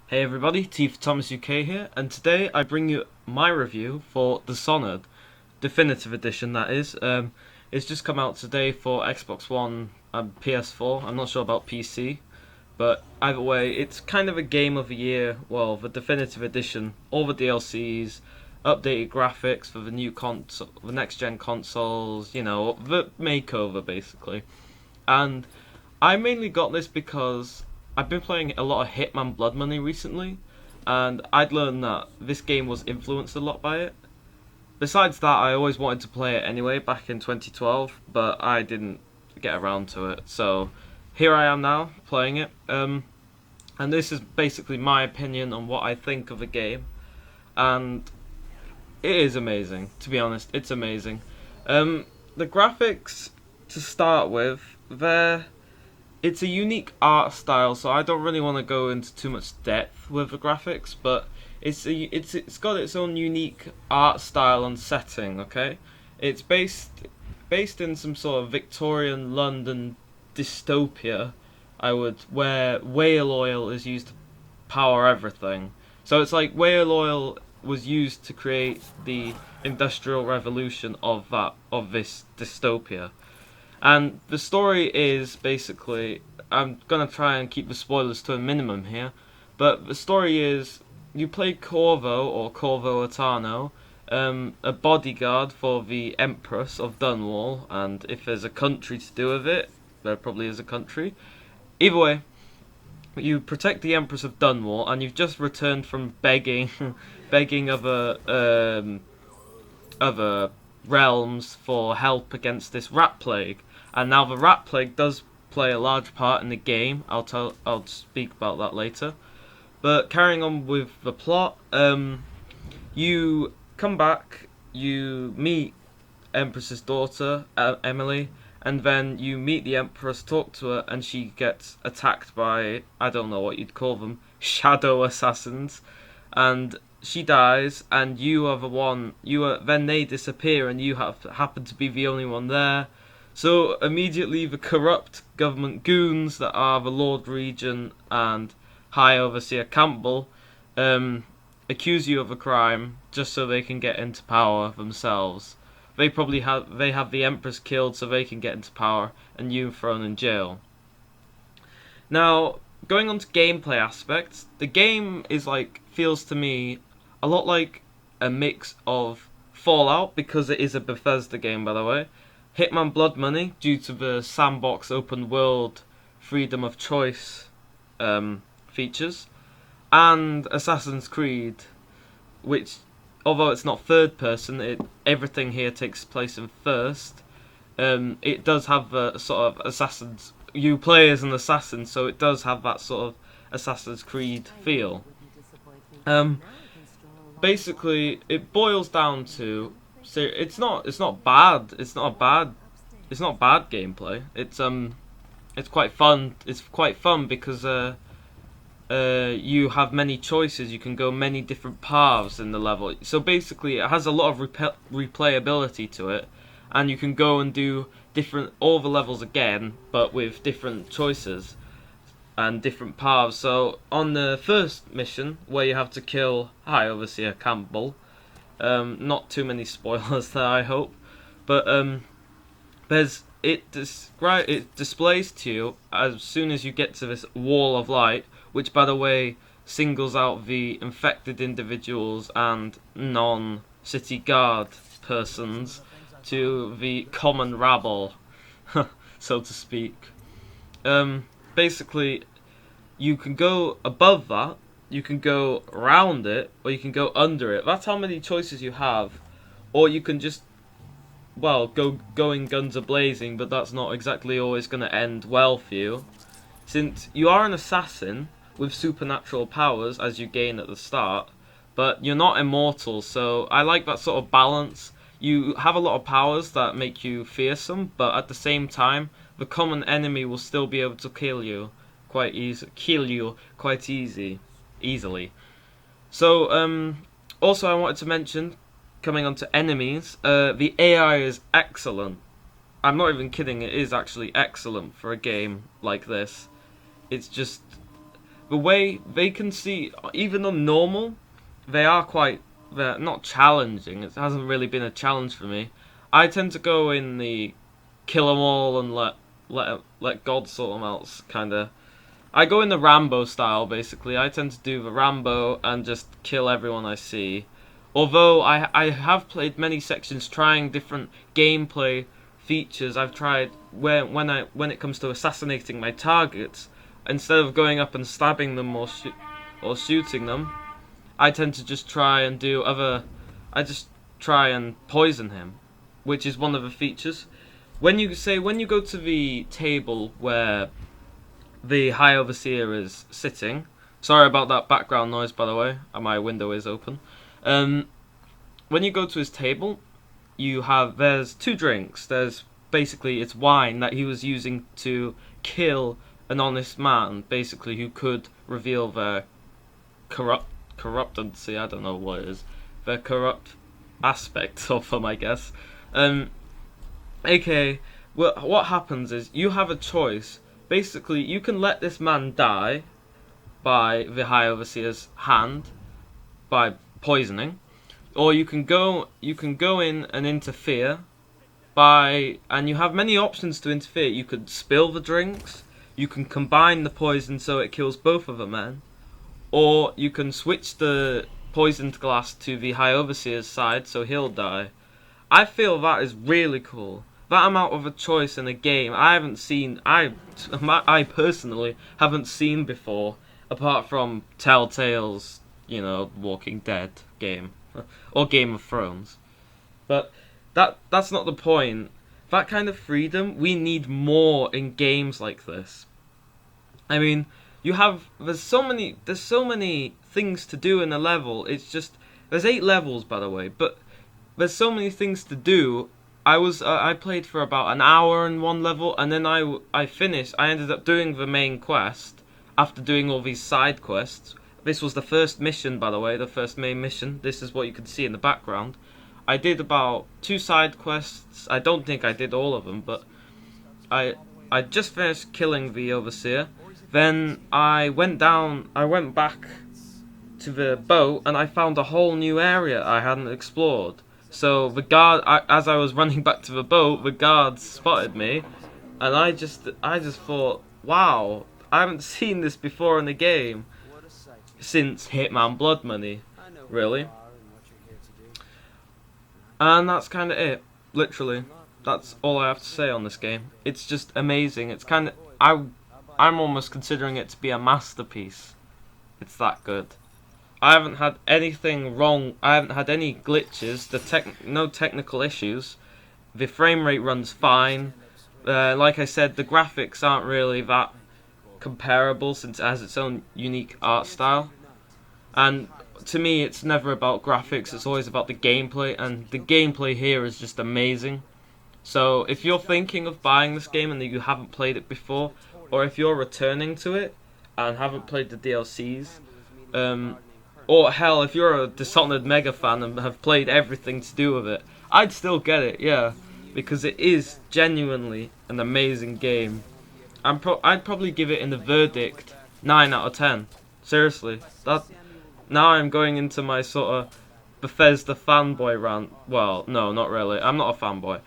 Hey everybody, T for Thomas UK here, and today I bring you my review for Dishonored, Definitive Edition that is. It's just come out today for Xbox One and PS4, I'm not sure about PC, but either way, it's kind of a game of the year, well, the Definitive Edition, all the DLCs, updated graphics for the new console, the next gen consoles, the makeover basically. And I mainly got this because I've been playing a lot of Hitman Blood Money recently, and I'd learned that this game was influenced a lot by it. Besides that, I always wanted to play it anyway back in 2012, but I didn't get around to it. So here I am now playing it, and this is basically my opinion on what I think of the game, and it is amazing. To be honest, it's amazing. The graphics to start with, it's a unique art style, so I don't really want to go into too much depth with the graphics, but it's got its own unique art style and setting. Okay, it's based in some sort of Victorian London dystopia, where whale oil is used to power everything. So it's like whale oil was used to create the industrial revolution of this dystopia. And the story is basically, I'm gonna try and keep the spoilers to a minimum here, but the story is you play Corvo or Corvo Atano, a bodyguard for the Empress of Dunwall, and if there's a country to do with it, there probably is a country. Either way, you protect the Empress of Dunwall, and you've just returned from begging, begging other realms for help against this rat plague. And now the rat plague does play a large part in the game. I'll speak about that later. But carrying on with the plot, you come back, you meet Empress's daughter, Emily, and then you meet the Empress, talk to her, and she gets attacked by, I don't know what you'd call them, shadow assassins, and she dies, and you are the one. Then they disappear, and you happen to be the only one there. So immediately, the corrupt government goons that are the Lord Regent and High Overseer Campbell accuse you of a crime just so they can get into power themselves. They have the Empress killed so they can get into power, and you thrown in jail. Now, going on to gameplay aspects, the game feels to me a lot like a mix of Fallout, because it is a Bethesda game, by the way, Hitman Blood Money, due to the sandbox open world freedom of choice features, and Assassin's Creed, which, although it's not third person, everything here takes place in first. It does have the sort of Assassin's. You play as an assassin, so it does have that sort of Assassin's Creed feel. Basically, it boils down to, so it's not bad. It's not bad gameplay. It's quite fun. It's quite fun because you have many choices. You can go many different paths in the level. So basically, it has a lot of replayability to it, and you can go and do all the levels again, but with different choices and different paths. So on the first mission, where you have to kill High Overseer Campbell, not too many spoilers there, I hope, but it displays to you as soon as you get to this wall of light, which, by the way, singles out the infected individuals and non-city guard persons to the common rabble, so to speak. Basically, you can go above that, you can go around it, or you can go under it. That's how many choices you have. Or you can just, going guns a-blazing, but that's not exactly always going to end well for you. Since you are an assassin with supernatural powers, as you gain at the start, but you're not immortal, so I like that sort of balance. You have a lot of powers that make you fearsome, but at the same time, the common enemy will still be able to kill you quite easily. So, also I wanted to mention, coming on to enemies, the AI is excellent. I'm not even kidding, it is actually excellent for a game like this. It's just the way they can see, even on normal, they're not challenging. It hasn't really been a challenge for me. I tend to go in the kill them all and let God sort them out kind of. I go in the Rambo style, basically. I tend to do the Rambo and just kill everyone I see. Although I have played many sections trying different gameplay features. I've tried when it comes to assassinating my targets, instead of going up and stabbing them or shooting them, I tend to just try and do other. I just try and poison him, which is one of the features. When you go to the table where the High Overseer is sitting. Sorry about that background noise, by the way. My window is open. When you go to his table, there's two drinks. There's basically it's wine that he was using to kill an honest man, basically who could reveal their corruptancy. I don't know what it is. Their corrupt aspect of them, I guess. AKA, what happens is you have a choice. Basically, you can let this man die by the High Overseer's hand by poisoning, or you can go in and interfere and you have many options to interfere. You could spill the drinks, you can combine the poison so it kills both of the men, or you can switch the poisoned glass to the High Overseer's side so he'll die. I feel that is really cool. That amount of a choice in a game I personally haven't seen before, apart from Telltale's, Walking Dead game or Game of Thrones. But that's not the point. That kind of freedom, we need more in games like this. I mean, there's so many things to do in a level. It's just there's 8 levels, by the way, but there's so many things to do. I played for about an hour in one level, and then I finished. I ended up doing the main quest after doing all these side quests. This was the first mission, by the way, the first main mission. This is what you can see in the background. I did about 2 side quests. I don't think I did all of them, but I just finished killing the Overseer. Then I went back to the boat, and I found a whole new area I hadn't explored. So as I was running back to the boat, the guards spotted me, and I just thought, wow, I haven't seen this before in the game since Hitman Blood Money, really. And that's kind of it, literally. That's all I have to say on this game. It's just amazing. It's I'm almost considering it to be a masterpiece. It's that good. I haven't had anything wrong. I haven't had any glitches. No technical issues. The frame rate runs fine. Like I said, the graphics aren't really that comparable since it has its own unique art style. And to me, it's never about graphics. It's always about the gameplay, and the gameplay here is just amazing. So if you're thinking of buying this game and you haven't played it before, or if you're returning to it and haven't played the DLCs, or hell, if you're a Dishonored mega fan and have played everything to do with it, I'd still get it, yeah, because it is genuinely an amazing game. I'd probably give it in the verdict 9 out of 10. Seriously, now I'm going into my sort of Bethesda fanboy rant. Well, no, not really. I'm not a fanboy.